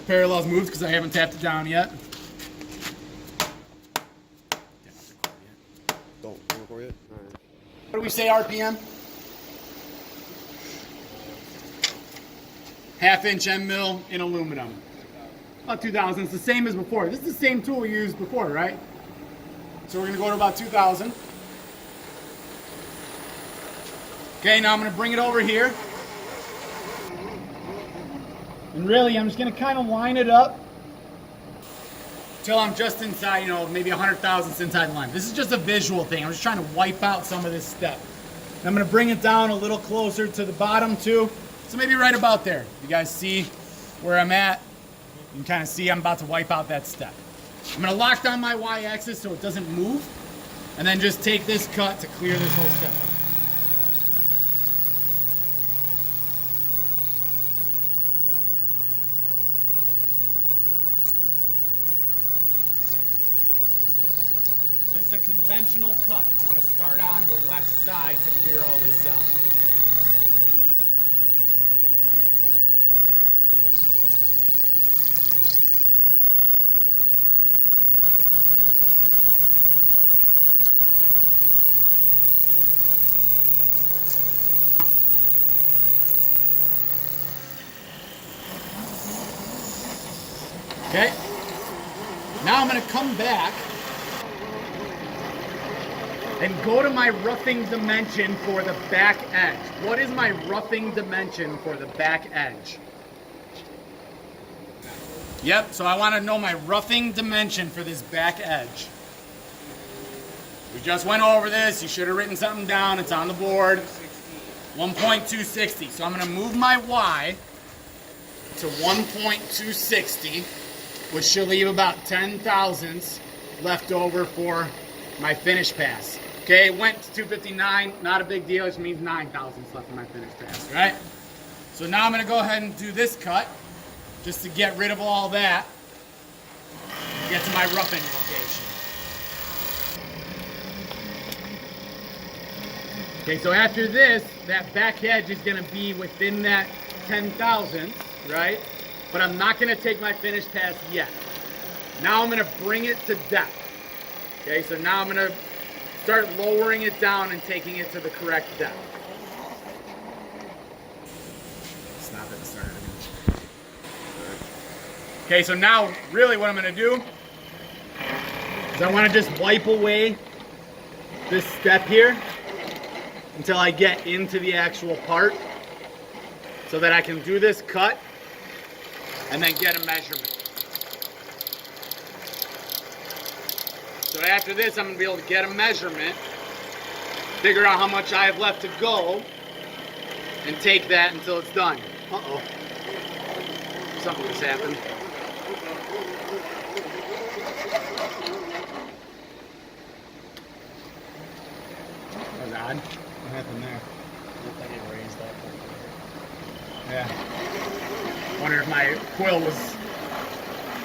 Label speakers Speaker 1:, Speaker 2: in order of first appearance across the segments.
Speaker 1: parallels moved because I haven't tapped it down yet.
Speaker 2: Don't record it? All right.
Speaker 1: What do we say RPM? Half-inch end mill in aluminum. About 2,000. It's the same as before. This is the same tool we used before, right? So we're going to go to about 2,000. Okay, now I'm going to bring it over here. And really, I'm just going to kind of line it up until I'm just inside, you know, maybe 100 thousandths inside the line. This is just a visual thing. I'm just trying to wipe out some of this step. And I'm going to bring it down a little closer to the bottom too. So maybe right about there. You guys see where I'm at? You can kind of see I'm about to wipe out that step. I'm going to lock down my Y-axis so it doesn't move. And then just take this cut to clear this whole step. This is a conventional cut. I want to start on the left side to clear all this out. Okay, now I'm going to come back and go to my roughing dimension for the back edge. What is my roughing dimension for the back edge? Yep, so I want to know my roughing dimension for this back edge. We just went over this. You should have written something down. It's on the board. 1.260. So I'm going to move my Y to 1.260. which should leave about 10 thousandths left over for my finish pass. Okay, it went to 259, not a big deal, it just means 9 thousandths left in my finish pass, right? So now I'm gonna go ahead and do this cut, just to get rid of all that, and get to my roughing location. Okay, so after this, that back edge is gonna be within that 10 thousandths, right? But I'm not gonna take my finish pass yet. Now I'm gonna bring it to depth. Okay, so now I'm gonna start lowering it down and taking it to the correct depth. Stop it and start it again. Okay, so now really what I'm gonna do is I wanna just wipe away this step here until I get into the actual part so that I can do this cut and then get a measurement. So after this, I'm gonna be able to get a measurement, figure out how much I have left to go, and take that until it's done. Uh-oh. Something just happened. That was odd. What happened there?
Speaker 3: Looked like it raised up.
Speaker 1: Yeah. Wonder if my coil was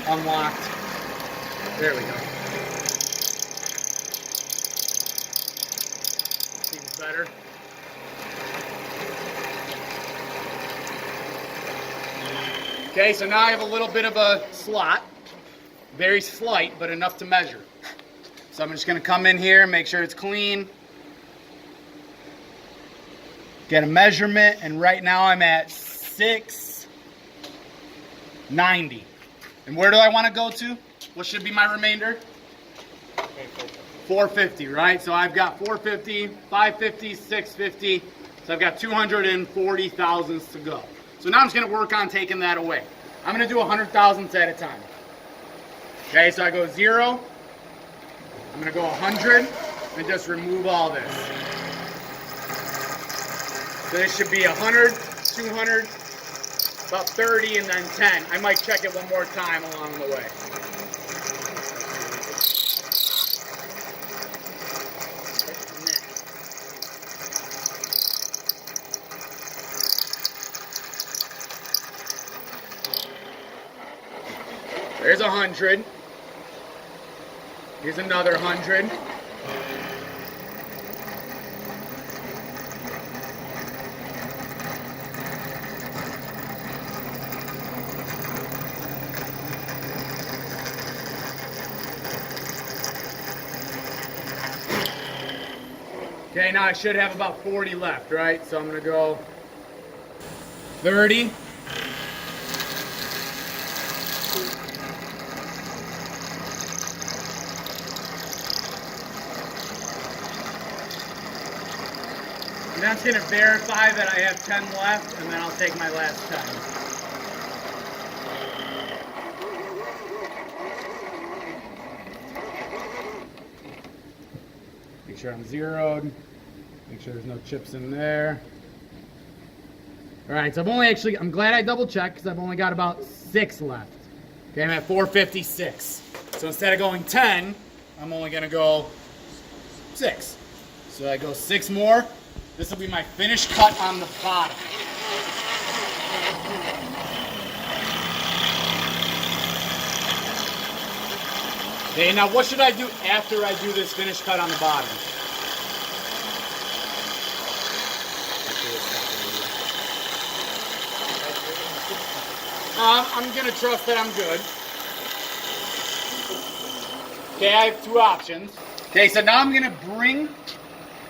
Speaker 1: unlocked. There we go. Seems better. Okay, so now I have a little bit of a slot. Very slight, but enough to measure. So I'm just gonna come in here, make sure it's clean. Get a measurement, and right now I'm at 690. And where do I want to go to? What should be my remainder? 450, right? So I've got 450, 550, 650. So I've got 240 thousandths to go. So now I'm just going to work on taking that away. I'm going to do 100 thousandths at a time. Okay, so I go 0. I'm going to go 100 and just remove all this. So this should be 100, 200, about 30, and then 10. I might check it one more time along the way. There's 100. Here's another 100. Okay, now I should have about 40 left, right? So I'm gonna go 30. And that's gonna verify that I have 10 left, and then I'll take my last 10. Make sure I'm zeroed. Make sure there's no chips in there. All right, so I'm glad I double checked because I've only got about 6 left. Okay, I'm at 456. So instead of going 10, I'm only gonna go 6. So I go 6 more. This will be my finished cut on the bottom. Okay, now what should I do after I do this finished cut on the bottom? I'm gonna trust that I'm good. Okay, I have 2 options. Okay, so now I'm gonna bring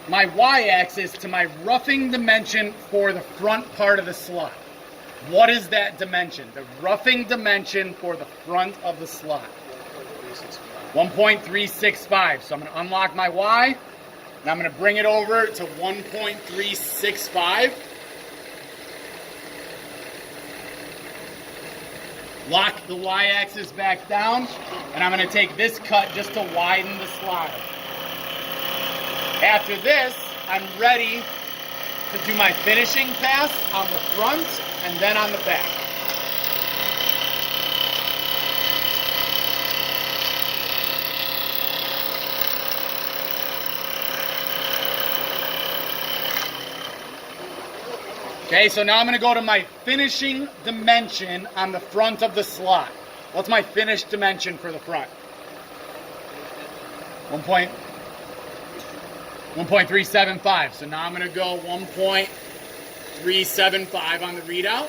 Speaker 1: my y-axis to my roughing dimension for the front part of the slot. What is that dimension? The roughing dimension for the front of the slot. 1.365. So I'm going to unlock my y, and I'm going to bring it over to 1.365. Lock the y-axis back down, and I'm going to take this cut just to widen the slot. After this, I'm ready to do my finishing pass on the front and then on the back. Okay, so now I'm going to go to my finishing dimension on the front of the slot. What's my finished dimension for the front? 1.375. So now I'm going to go 1.375 on the readout.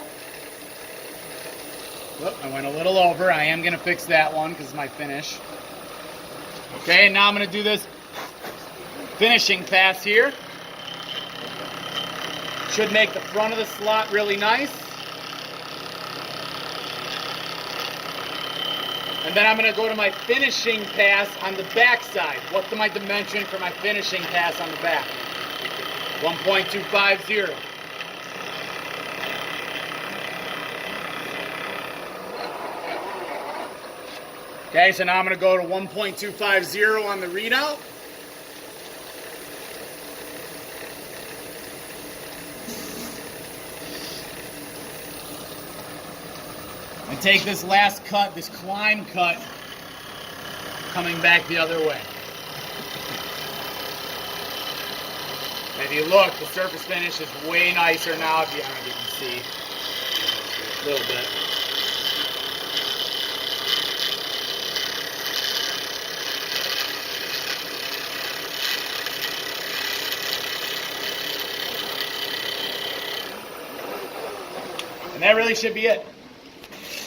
Speaker 1: Whoop, I went a little over. I am going to fix that one because it's my finish. Okay, and now I'm going to do this finishing pass here. Should make the front of the slot really nice. And then I'm going to go to my finishing pass on the back side. What's my dimension for my finishing pass on the back? 1.250. Okay, so now I'm going to go to 1.250 on the readout. And take this last cut, this climb cut, coming back the other way. If you look, the surface finish is way nicer now, if you, I don't know if you can see. A little bit. And that really should be it.